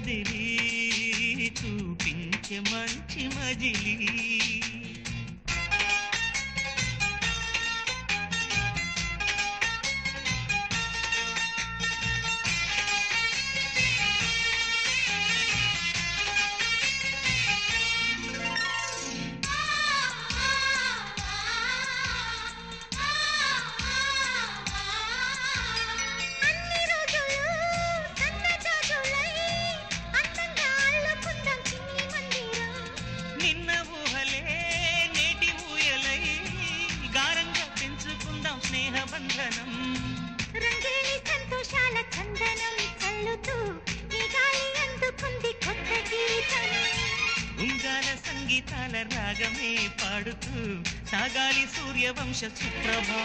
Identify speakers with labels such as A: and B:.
A: కదిలి చూపించే మంచి మజిలీ స్నేహబంధనం రంగేలి సంతోషాల చందనం చల్లుతూ ఈ గాలి అందుకుంది కొత్త గీతం ఉంగాల సంగీతాల రాగమే పాడుతూ సాగాలి సూర్యవంశ సుప్రభా